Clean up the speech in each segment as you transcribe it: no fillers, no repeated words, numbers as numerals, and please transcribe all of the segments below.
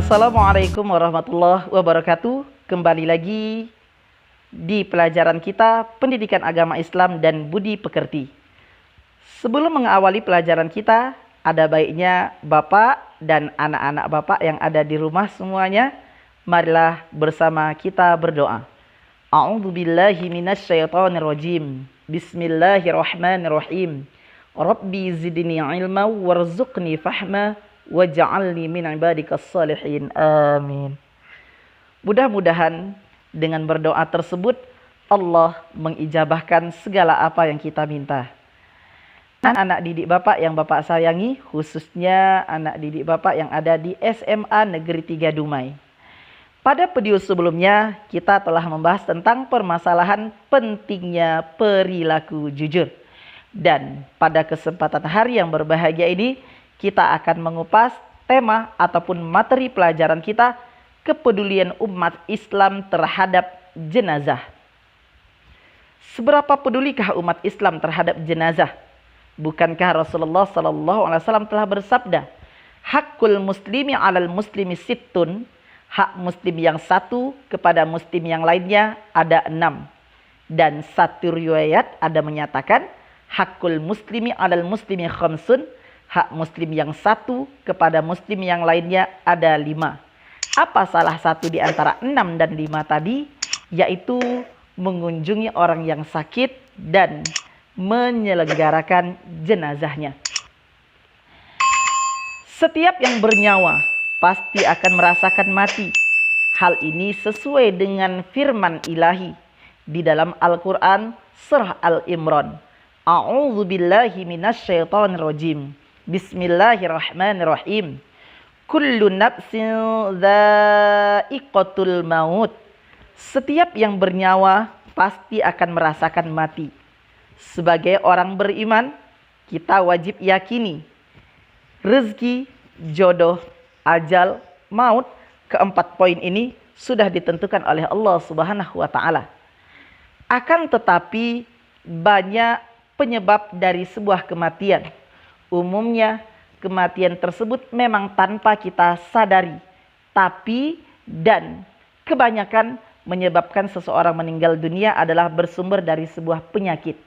Assalamualaikum warahmatullahi wabarakatuh. Kembali lagi di pelajaran kita Pendidikan Agama Islam dan Budi Pekerti. Sebelum mengawali pelajaran kita, ada baiknya Bapak dan anak-anak Bapak yang ada di rumah semuanya, marilah bersama kita berdoa. A'udzubillahi minasyaitonirrajim. Bismillahirrahmanirrahim. Rabbi zidni ilma warzuqni fahma waj'alni min ibadikas salihin. Amin. Mudah-mudahan dengan berdoa tersebut Allah mengijabahkan segala apa yang kita minta. Anak didik Bapak yang Bapak sayangi, khususnya anak didik Bapak yang ada di SMA Negeri 3 Dumai. Pada video sebelumnya kita telah membahas tentang permasalahan pentingnya perilaku jujur. Dan pada kesempatan hari yang berbahagia ini kita akan mengupas tema ataupun materi pelajaran kita, kepedulian umat Islam terhadap jenazah. Seberapa pedulikah umat Islam terhadap jenazah? Bukankah Rasulullah SAW telah bersabda, hakul muslimi alal muslimi sittun, hak muslim yang satu kepada muslim yang lainnya ada 6. Dan satu riwayat ada menyatakan, hakul muslimi alal muslimi khamsun, hak muslim yang satu kepada muslim yang lainnya ada 5. Apa salah satu di antara 6 dan 5 tadi? Yaitu mengunjungi orang yang sakit dan menyelenggarakan jenazahnya. Setiap yang bernyawa pasti akan merasakan mati. Hal ini sesuai dengan firman ilahi di dalam Al-Quran surah Al-Imran. A'udzubillahi minasyaitonirrajim. Bismillahirrahmanirrahim. Kullu nafsin dha'iqatul maut. Setiap yang bernyawa pasti akan merasakan mati. Sebagai orang beriman, kita wajib yakini rezeki, jodoh, ajal, maut, keempat poin ini sudah ditentukan oleh Allah Subhanahu wa taala. Akan tetapi banyak penyebab dari sebuah kematian. Umumnya kematian tersebut memang tanpa kita sadari, tapi dan kebanyakan menyebabkan seseorang meninggal dunia adalah bersumber dari sebuah penyakit.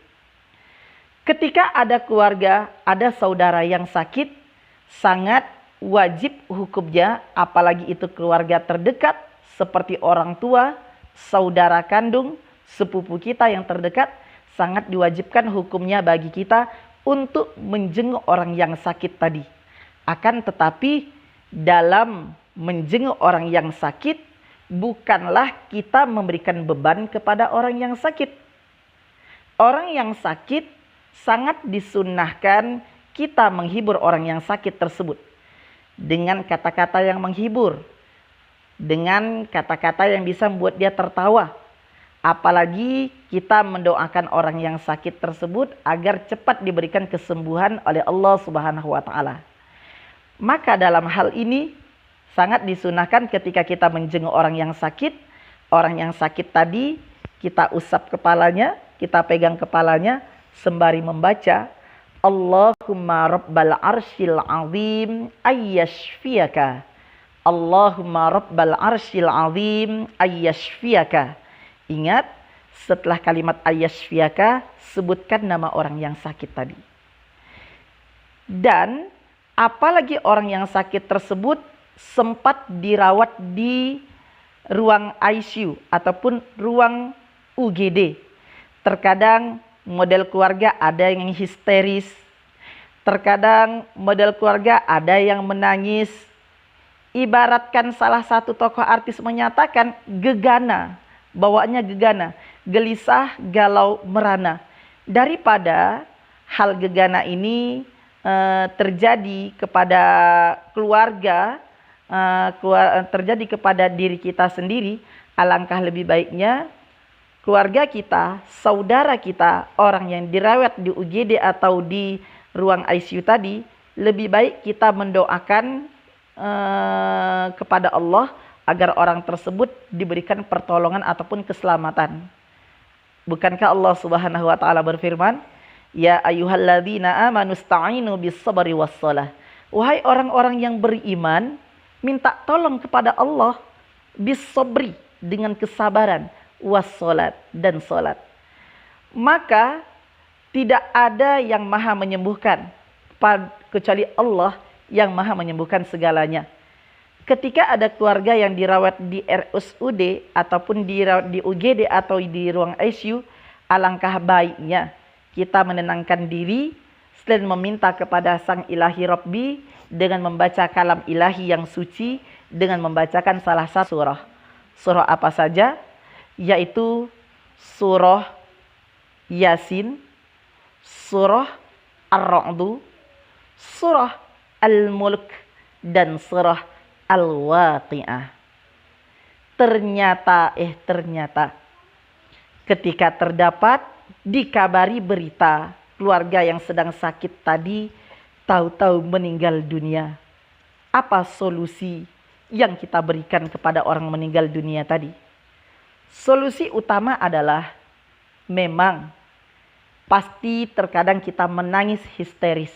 Ketika ada keluarga, ada saudara yang sakit, sangat wajib hukumnya, apalagi itu keluarga terdekat seperti orang tua, saudara kandung, sepupu kita yang terdekat, sangat diwajibkan hukumnya bagi kita untuk menjenguk orang yang sakit tadi. Akan tetapi dalam menjenguk orang yang sakit, bukanlah kita memberikan beban kepada orang yang sakit. Orang yang sakit sangat disunnahkan kita menghibur orang yang sakit tersebut dengan kata-kata yang menghibur, dengan kata-kata yang bisa membuat dia tertawa. Apalagi kita mendoakan orang yang sakit tersebut agar cepat diberikan kesembuhan oleh Allah Subhanahu wa taala. Maka dalam hal ini sangat disunahkan ketika kita menjenguk orang yang sakit tadi kita usap kepalanya, kita pegang kepalanya sembari membaca Allahumma rabbal arsyil azim ayyashfiyaka. Allahumma rabbal arsyil azim ayyashfiyaka. Ingat, setelah kalimat ayyashfiyaka, sebutkan nama orang yang sakit tadi. Dan apalagi orang yang sakit tersebut sempat dirawat di ruang ICU ataupun ruang UGD. Terkadang model keluarga ada yang histeris, terkadang model keluarga ada yang menangis. Ibaratkan salah satu tokoh artis menyatakan gegana, bawaannya gegana, gelisah, galau, merana. Daripada hal gegana ini terjadi kepada keluarga, terjadi kepada diri kita sendiri, alangkah lebih baiknya keluarga kita, saudara kita, orang yang dirawat di UGD atau di ruang ICU tadi, lebih baik kita mendoakan kepada Allah agar orang tersebut diberikan pertolongan ataupun keselamatan. Bukankah Allah Subhanahu wa taala berfirman, "Ya ayyuhalladzina amanu ista'inu bis sabri was shalah." Wahai orang-orang yang beriman, minta tolong kepada Allah bisobri, dengan kesabaran, wassalat, dan salat. Maka tidak ada yang maha menyembuhkan kecuali Allah yang maha menyembuhkan segalanya. Ketika ada keluarga yang dirawat di RSUD ataupun dirawat di UGD atau di ruang ICU, alangkah baiknya kita menenangkan diri selain meminta kepada Sang Ilahi Rabbi dengan membaca kalam ilahi yang suci, dengan membacakan salah satu surah. Surah apa saja? Yaitu surah Yasin, surah Ar-Ra'd, surah Al-Mulk, dan surah Al-Waqi'ah. Ternyata ketika terdapat dikabari berita keluarga yang sedang sakit tadi tahu-tahu meninggal dunia, apa solusi yang kita berikan kepada orang meninggal dunia tadi? Solusi utama adalah memang pasti terkadang kita menangis histeris.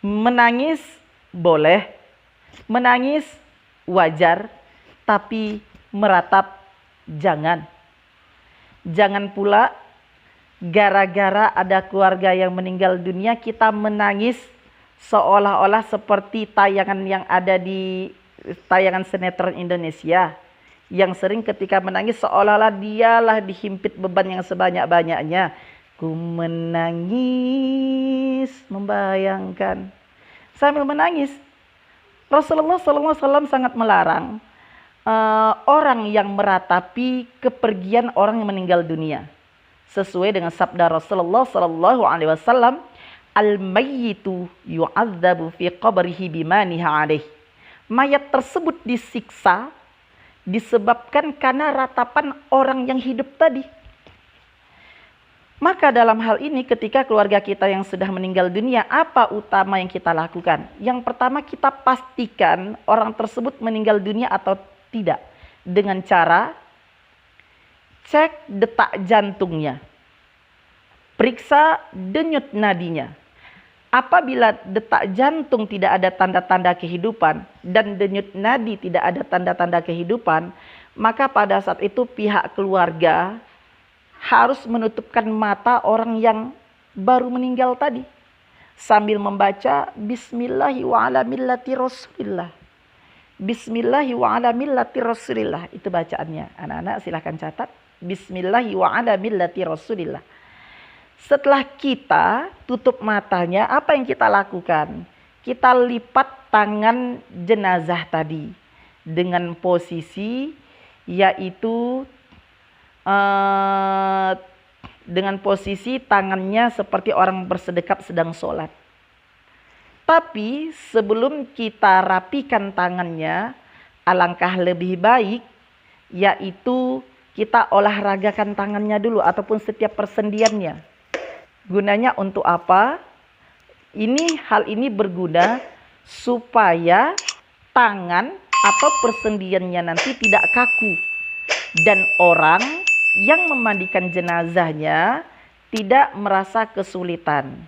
Menangis boleh, menangis wajar, tapi meratap jangan. Jangan pula gara-gara ada keluarga yang meninggal dunia kita menangis seolah-olah seperti tayangan yang ada di tayangan sinetron Indonesia, yang sering ketika menangis seolah-olah dialah dihimpit beban yang sebanyak-banyaknya. Ku menangis membayangkan sambil menangis. Rasulullah SAW sangat melarang orang yang meratapi kepergian orang yang meninggal dunia. Sesuai dengan sabda Rasulullah SAW, al-mayyitu yu'adzabu fi qabrihi bimaniha alaih. Mayat tersebut disiksa disebabkan karena ratapan orang yang hidup tadi. Maka dalam hal ini ketika keluarga kita yang sudah meninggal dunia, apa utama yang kita lakukan? Yang pertama, kita pastikan orang tersebut meninggal dunia atau tidak dengan cara cek detak jantungnya, periksa denyut nadinya. Apabila detak jantung tidak ada tanda-tanda kehidupan dan denyut nadi tidak ada tanda-tanda kehidupan, maka pada saat itu pihak keluarga harus menutupkan mata orang yang baru meninggal tadi sambil membaca Bismillahi wa ala millati Rasulillah. Bismillahi wa ala millati Rasulillah. Itu bacaannya. Anak-anak silahkan catat. Bismillahi wa ala millati Rasulillah. Setelah kita tutup matanya, apa yang kita lakukan? Kita lipat tangan jenazah tadi dengan posisi yaitu dengan posisi tangannya seperti orang bersedekap sedang sholat. Tapi sebelum kita rapikan tangannya, alangkah lebih baik yaitu kita olahragakan tangannya dulu ataupun setiap persendiannya. Gunanya untuk apa? Hal ini berguna supaya tangan atau persendiannya nanti tidak kaku dan orang yang memandikan jenazahnya tidak merasa kesulitan.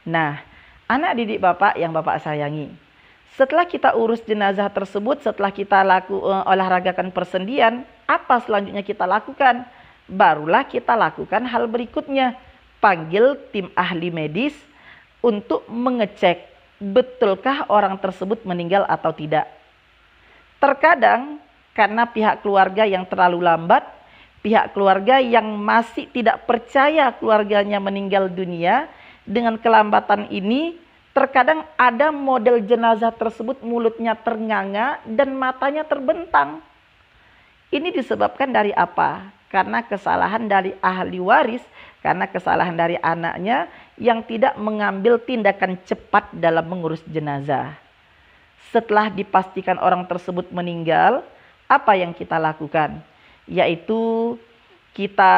Nah, anak didik Bapak yang Bapak sayangi, setelah kita urus jenazah tersebut, setelah kita olahragakan persendian, apa selanjutnya kita lakukan? Barulah kita lakukan hal berikutnya. Panggil tim ahli medis untuk mengecek betulkah orang tersebut meninggal atau tidak. Terkadang karena pihak keluarga yang terlalu lambat, pihak keluarga yang masih tidak percaya keluarganya meninggal dunia, dengan kelambatan ini terkadang ada model jenazah tersebut mulutnya ternganga dan matanya terbentang. Ini disebabkan dari apa? Karena kesalahan dari ahli waris, karena kesalahan dari anaknya yang tidak mengambil tindakan cepat dalam mengurus jenazah. Setelah dipastikan orang tersebut meninggal, apa yang kita lakukan? Yaitu kita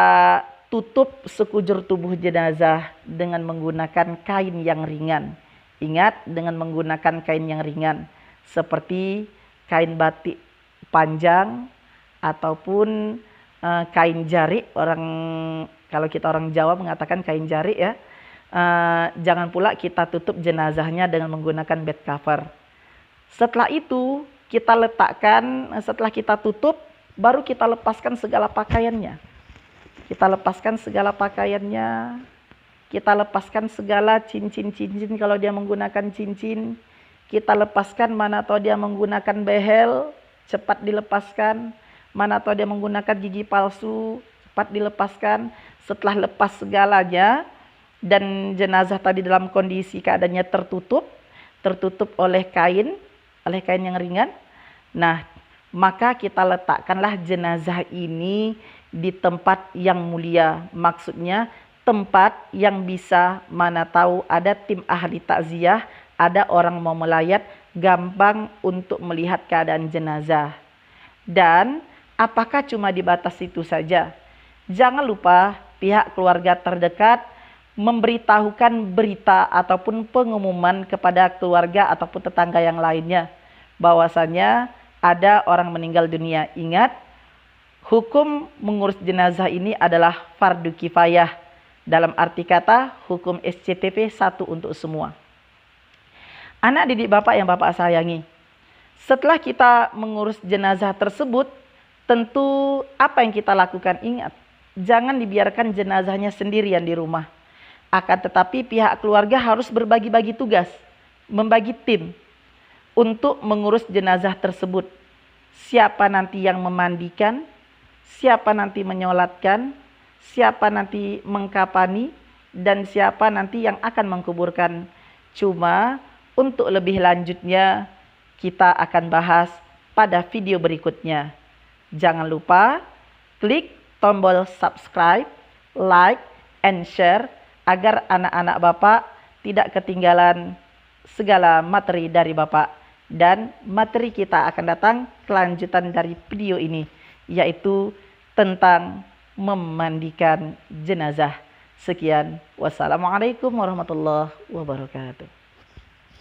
tutup sekujur tubuh jenazah dengan menggunakan kain yang ringan. Ingat, dengan menggunakan kain yang ringan seperti kain batik panjang ataupun kain jarik. Kalau kita orang Jawa mengatakan kain jarik ya. Jangan pula kita tutup jenazahnya dengan menggunakan bed cover. Setelah itu kita letakkan, setelah kita tutup, baru kita lepaskan segala pakaiannya. Kita lepaskan segala pakaiannya. Kita lepaskan segala cincin-cincin kalau dia menggunakan cincin. Kita lepaskan mana tahu dia menggunakan behel, cepat dilepaskan. Mana tahu dia menggunakan gigi palsu, cepat dilepaskan. Setelah lepas segalanya dan jenazah tadi dalam kondisi keadaannya tertutup oleh kain yang ringan. Nah, maka kita letakkanlah jenazah ini di tempat yang mulia. Maksudnya tempat yang bisa, mana tahu ada tim ahli takziah, ada orang mau melayat, gampang untuk melihat keadaan jenazah. Dan apakah cuma dibatas itu saja? Jangan lupa pihak keluarga terdekat memberitahukan berita ataupun pengumuman kepada keluarga ataupun tetangga yang lainnya bahwasanya ada orang meninggal dunia. Ingat, hukum mengurus jenazah ini adalah fardu kifayah. Dalam arti kata hukum SCTP satu untuk semua. Anak didik Bapak yang Bapak sayangi, setelah kita mengurus jenazah tersebut, tentu apa yang kita lakukan? Ingat, jangan dibiarkan jenazahnya sendirian di rumah. Akan tetapi pihak keluarga harus berbagi-bagi tugas, membagi tim untuk mengurus jenazah tersebut. Siapa nanti yang memandikan, siapa nanti menyolatkan, siapa nanti mengkapani, dan siapa nanti yang akan mengkuburkan. Cuma untuk lebih lanjutnya kita akan bahas pada video berikutnya. Jangan lupa klik tombol subscribe, like, and share agar anak-anak Bapak tidak ketinggalan segala materi dari Bapak. Dan materi kita akan datang kelanjutan dari video ini, yaitu tentang memandikan jenazah. Sekian, wassalamualaikum warahmatullahi wabarakatuh.